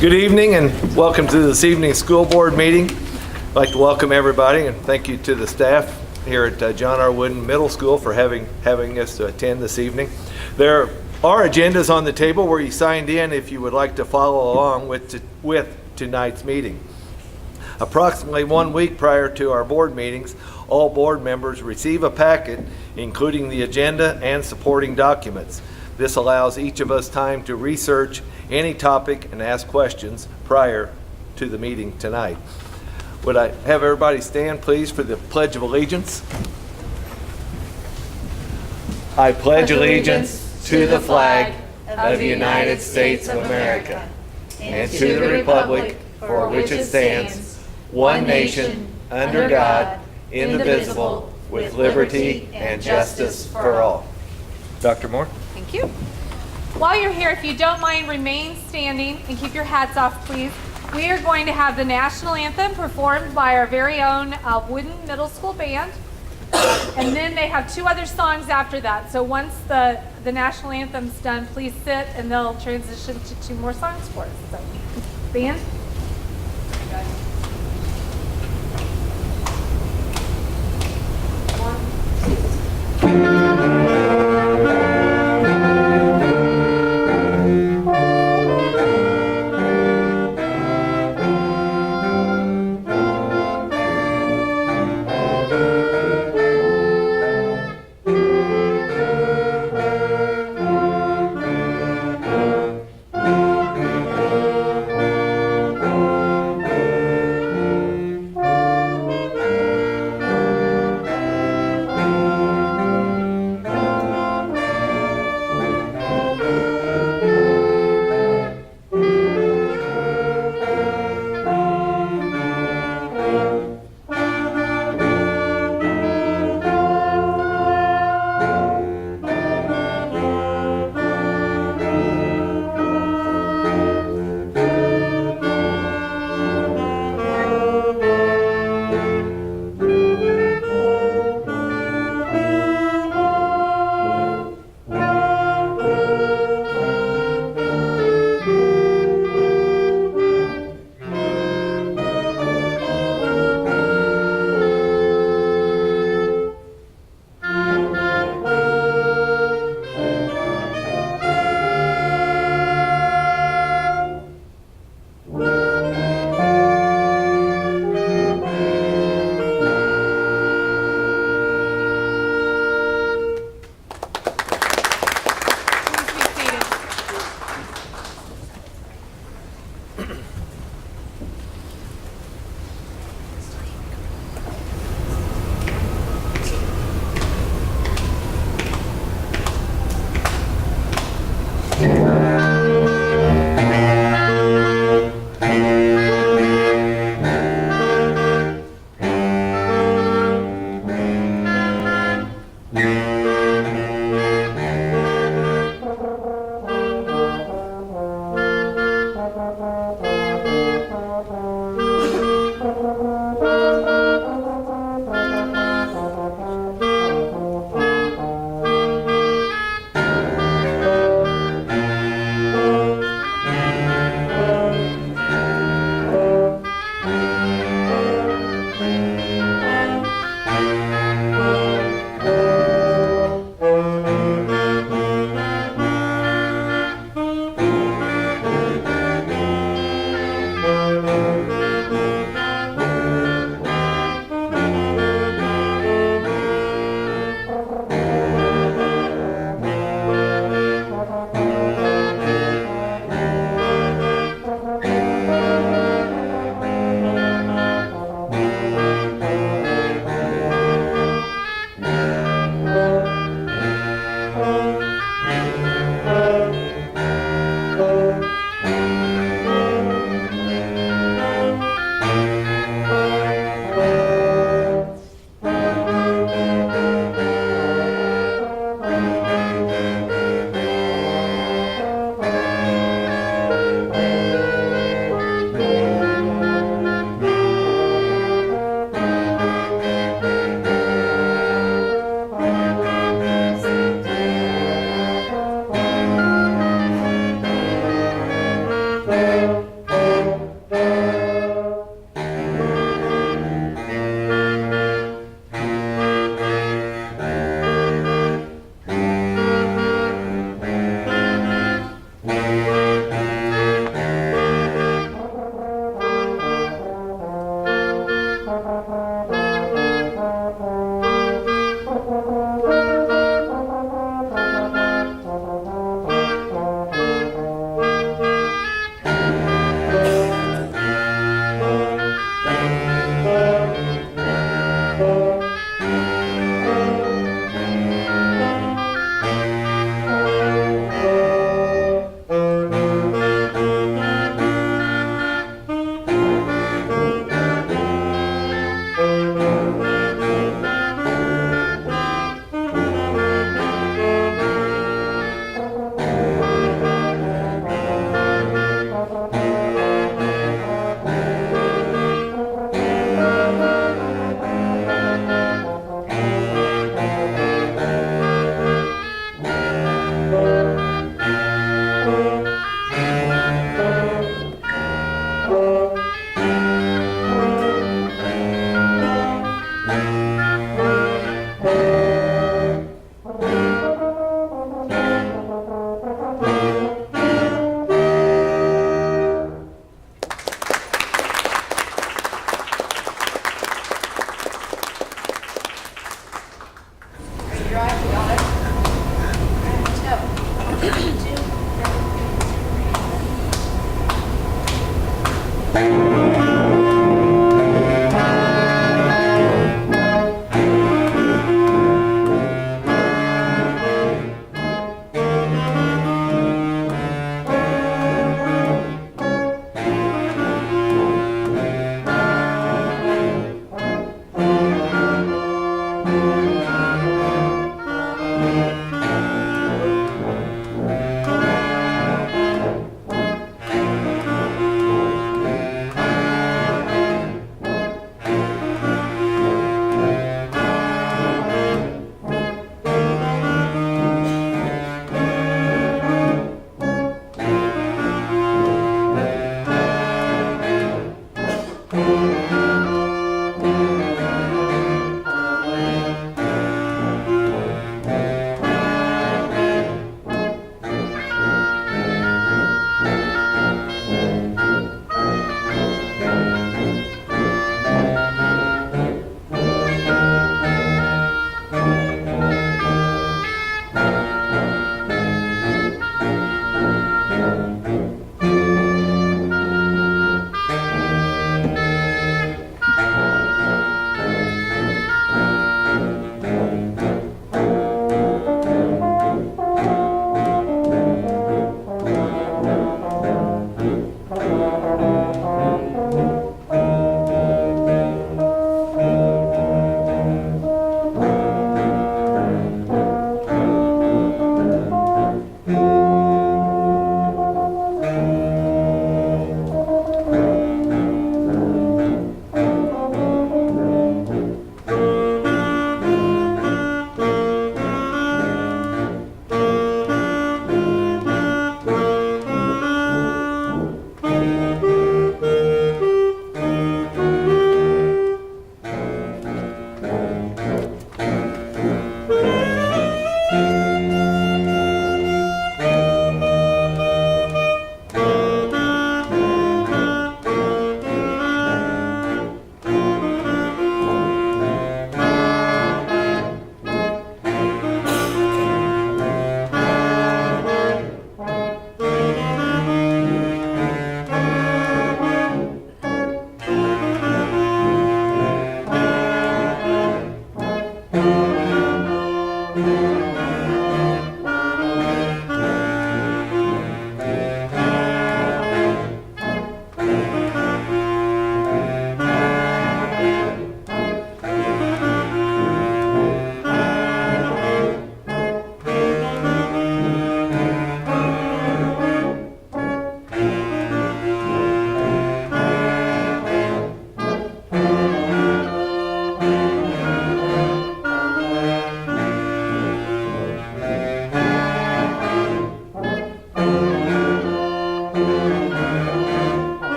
Good evening and welcome to this evening's school board meeting. I'd like to welcome everybody and thank you to the staff here at John R. Wooden Middle School for having us to attend this evening. There are agendas on the table where you signed in if you would like to follow along with tonight's meeting. Approximately 1 week prior to our board meetings, all board members receive a packet including the agenda and supporting documents. This allows each of us time to research any topic and ask questions prior to the meeting tonight. Would I have everybody stand, please, for the Pledge of Allegiance? I pledge allegiance to the flag of the United States of America and to the republic for which it stands, one nation, under God, indivisible, with liberty and justice for all. Dr. Moore? Thank you. While you're here, if you don't mind, remain standing and keep your hats off, please. We are going to have the national anthem performed by our very own Wooden Middle School Band. And then they have two other songs after that. So once the national anthem's done, please sit and they'll transition to two more songs for us. So, band.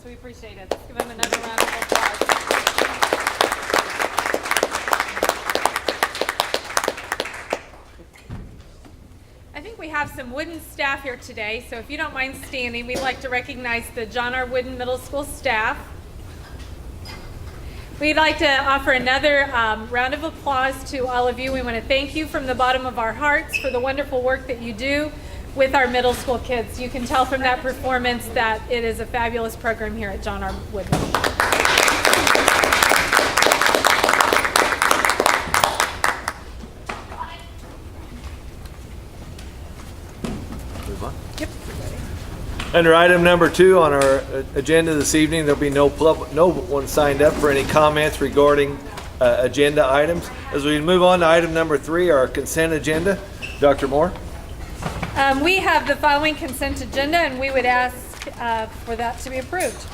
We appreciate it. Let's give him another round of applause. I think we have some Wooden staff here today, so if you don't mind standing, we'd like to recognize the John R. Wooden Middle School staff. We'd like to offer another round of applause to all of you. We want to thank you from the bottom of our hearts for the wonderful work that you do with our middle school kids. You can tell from that performance that it is a fabulous program here at John R. Wooden. Move on. Yep. Under item number 2 on our agenda this evening, there'll be no one signed up for any comments regarding agenda items. As we move on to item number 3, our consent agenda. Dr. Moore? We have the following consent agenda, and we would ask for that to be approved.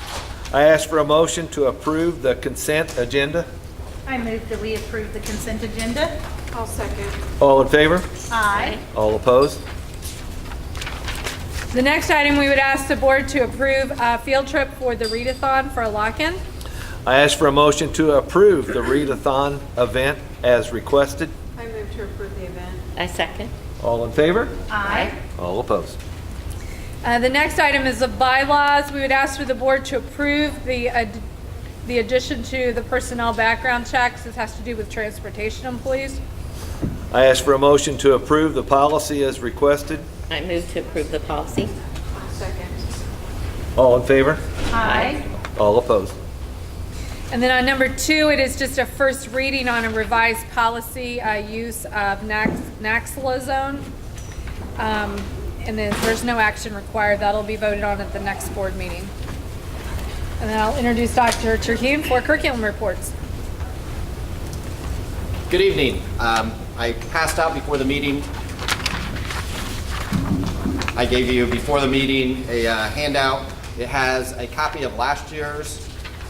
I ask for a motion to approve the consent agenda. I move that we approve the consent agenda. I'll second. All in favor? Aye. All opposed? The next item, we would ask the board to approve a field trip for the readathon for a lock-in. I ask for a motion to approve the readathon event as requested. I move to approve the event. I second. All in favor? Aye. All opposed? The next item is the bylaws. We would ask for the board to approve the the addition to the personnel background checks. This has to do with transportation employees. I ask for a motion to approve the policy as requested. I move to approve the policy. I'll second. All in favor? Aye. All opposed? And then on number 2, it is just a first reading on a revised policy, use of Naxalozone. And then there's no action required. That'll be voted on at the next board meeting. And then I'll introduce Dr. Terhune for curriculum reports. Good evening. I passed out before the meeting. I gave you before the meeting a handout. It has a copy of last year's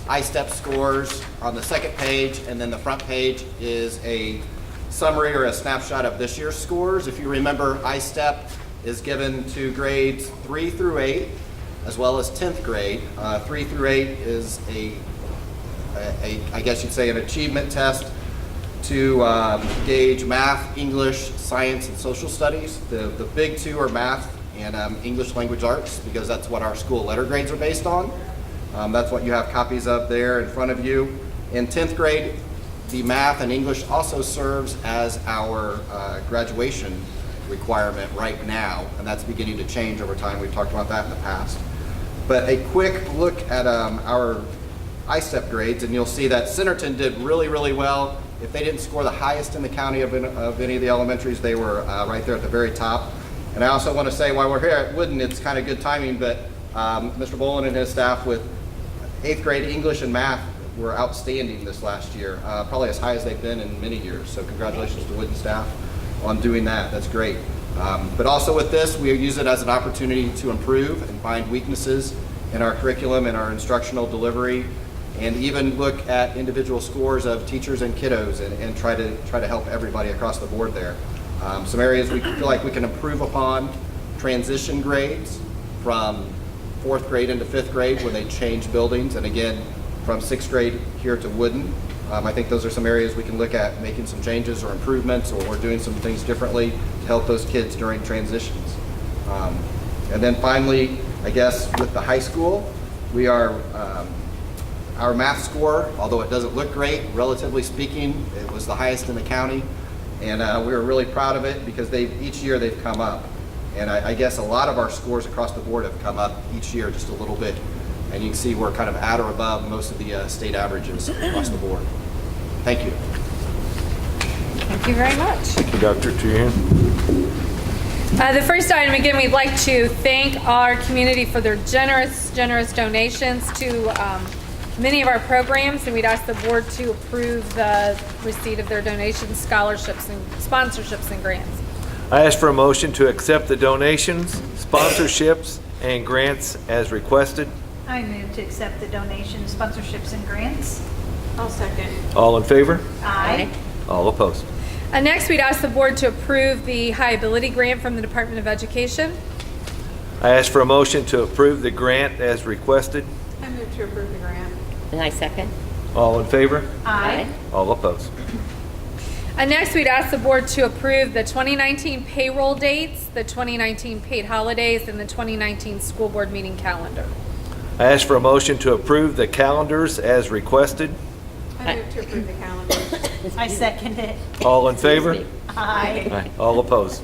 ISTEP scores on the second page, and then the front page is a summary or a snapshot of this year's scores. If you remember, ISTEP is given to grades 3 through 8, as well as 10th grade. 3 through 8 is I guess you'd say an achievement test to gauge math, English, science, and social studies. The big 2 are math and English language arts, because that's what our school letter grades are based on. That's what you have copies of there in front of you. In 10th grade, the math and English also serves as our graduation requirement right now, and that's beginning to change over time. We've talked about that in the past. But a quick look at our ISTEP grades, and you'll see that Centerton did really, really well. If they didn't score the highest in the county of any of the elementaries, they were right there at the very top. And I also want to say, while we're here at Woodin, it's kind of good timing, but Mr. Bolin and his staff with 8th grade English and math were outstanding this last year, probably as high as they've been in many years. So congratulations to Woodin staff on doing that. That's great. But also with this, we use it as an opportunity to improve and find weaknesses in our curriculum and our instructional delivery, and even look at individual scores of teachers and kiddos and try to help everybody across the board there. Some areas we feel like we can improve upon: transition grades from 4th grade into 5th grade when they change buildings, and again from 6th grade here to Woodin. I think those are some areas we can look at making some changes or improvements, or doing some things differently to help those kids during transitions. And then finally, I guess with the high school, we are our math score, although it doesn't look great, relatively speaking, it was the highest in the county, and we were really proud of it because each year they've come up. And I guess a lot of our scores across the board have come up each year just a little bit. And you can see we're kind of at or above most of the state averages across the board. Thank you. Thank you very much. Thank you, Dr. Terhune. The first item, again, we'd like to thank our community for their generous donations to many of our programs, and we'd ask the board to approve the receipt of their donations, scholarships, and sponsorships and grants. I ask for a motion to accept the donations, sponsorships, and grants as requested. I move to accept the donations, sponsorships, and grants. I'll second. All in favor? Aye. All opposed? Next, we'd ask the board to approve the high ability grant from the Department of Education. I ask for a motion to approve the grant as requested. I move to approve the grant. And I second. All in favor? Aye. All opposed? Next, we'd ask the board to approve the 2019 payroll dates, the 2019 paid holidays, and the 2019 school board meeting calendar. I ask for a motion to approve the calendars as requested. I move to approve the calendar. I second it. All in favor? Aye. Aye. All opposed?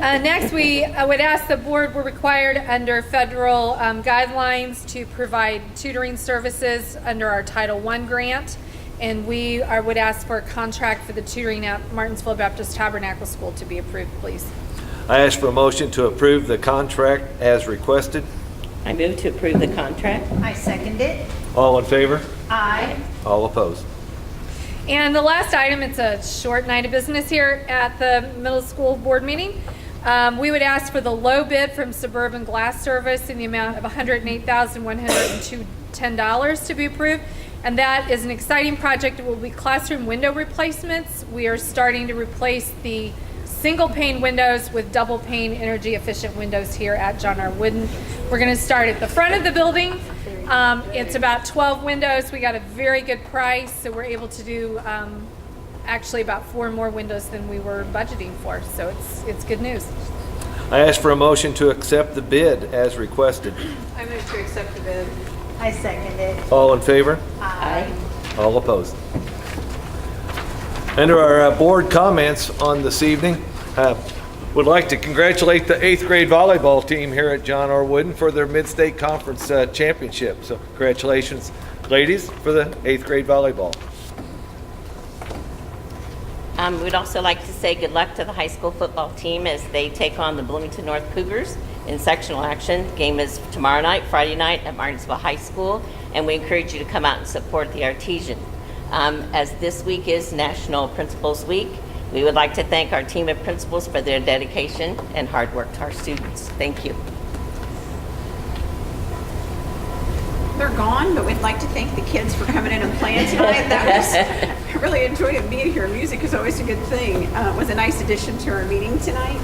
Next, we would ask the board, we're required under federal guidelines to provide tutoring services under our Title I grant, and we would ask for a contract for the tutoring at Martinsville Baptist Tabernacle School to be approved, please. I ask for a motion to approve the contract as requested. I move to approve the contract. I second it. All in favor? Aye. All opposed? And the last item, it's a short night of business here at the middle school board meeting. We would ask for the low bid from Suburban Glass Service in the amount of $108,110 to be approved. And that is an exciting project. It will be classroom window replacements. We are starting to replace the single pane windows with double pane energy efficient windows here at John R. Wooden. We're going to start at the front of the building. It's about 12 windows. We got a very good price, so we're able to do actually about 4 more windows than we were budgeting for. So it's good news. I ask for a motion to accept the bid as requested. I move to accept the bid. I second it. All in favor? Aye. All opposed? Under our board comments on this evening, would like to congratulate the 8th grade volleyball team here at John R. Wooden for their Mid-State Conference championship. So congratulations, ladies, for the 8th grade volleyball. We'd also like to say good luck to the high school football team as they take on the Bloomington North Cougars in sectional action. The game is tomorrow night, Friday night at Martinsville High School, and we encourage you to come out and support the Artesian. As this week is National Principals Week, we would like to thank our team of principals for their dedication and hard work to our students. Thank you. They're gone, but we'd like to thank the kids for coming in and playing tonight. I really enjoyed it being here. Music is always a good thing. It was a nice addition to our meeting tonight.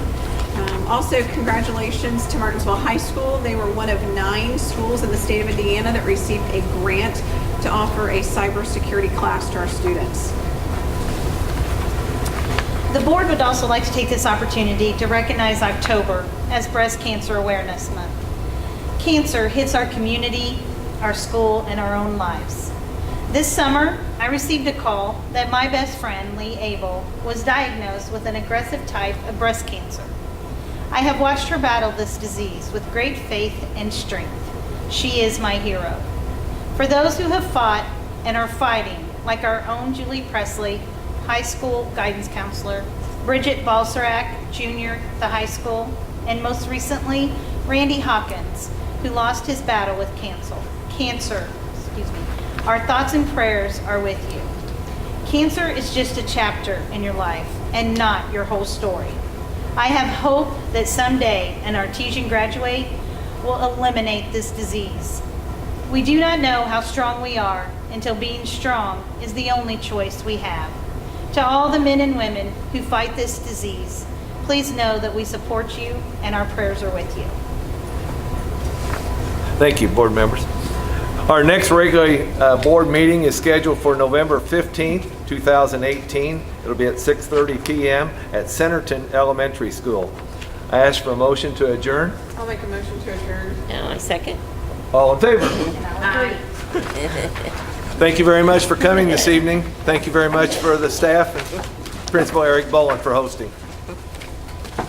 Also, congratulations to Martinsville High School. They were one of 9 schools in the state of Indiana that received a grant to offer a cybersecurity class to our students. The board would also like to take this opportunity to recognize October as Breast Cancer Awareness Month. Cancer hits our community, our school, and our own lives. This summer, I received a call that my best friend, Lee Abel, was diagnosed with an aggressive type of breast cancer. I have watched her battle this disease with great faith and strength. She is my hero. For those who have fought and are fighting, like our own Julie Presley, high school guidance counselor, Bridget Balsarac, Jr., the high school, and most recently, Randy Hawkins, who lost his battle with cancer. Our thoughts and prayers are with you. Cancer is just a chapter in your life and not your whole story. I have hope that someday an Artesian graduate will eliminate this disease. We do not know how strong we are until being strong is the only choice we have. To all the men and women who fight this disease, please know that we support you and our prayers are with you. Thank you, board members. Our next regular board meeting is scheduled for November 15th, 2018. It'll be at 6:30 p.m. at Centerton Elementary School. I ask for a motion to adjourn. I'll make a motion to adjourn. And I second. All in favor? Aye. Thank you very much for coming this evening. Thank you very much for the staff and Principal Eric Boland for hosting.